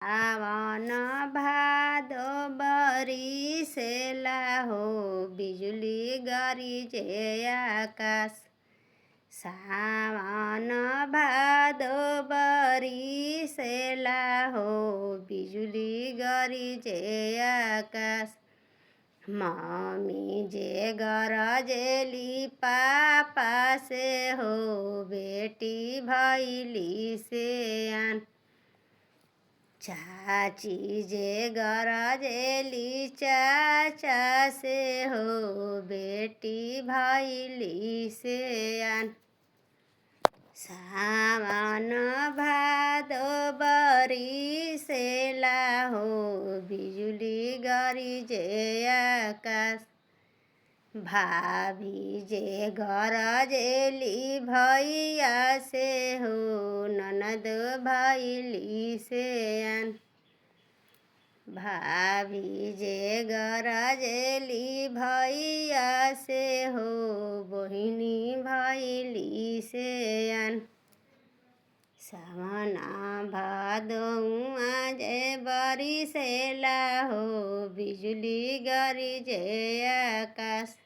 सावन भादो बरिसेला हो बिजुली गरजे आकाश। सावन भादो बरिसेला हो बिजुली गरजे आकाश। मम्मी जे गरजेली पापा से हो बेटी भैली से आन। चाची जे गरजेली चाचा से हो बेटी भैली से आन। सावन भादो बरिसेला हो बिजुली गरजे आकाश। भाभी जे गरजेली भैया से हो ननद भैली से आन। भाभी जे गरजेली भैया से हो बहिनी भैली से आन। सावना भादोआ जे बरिसेला हो बिजुली गरजे आकाश।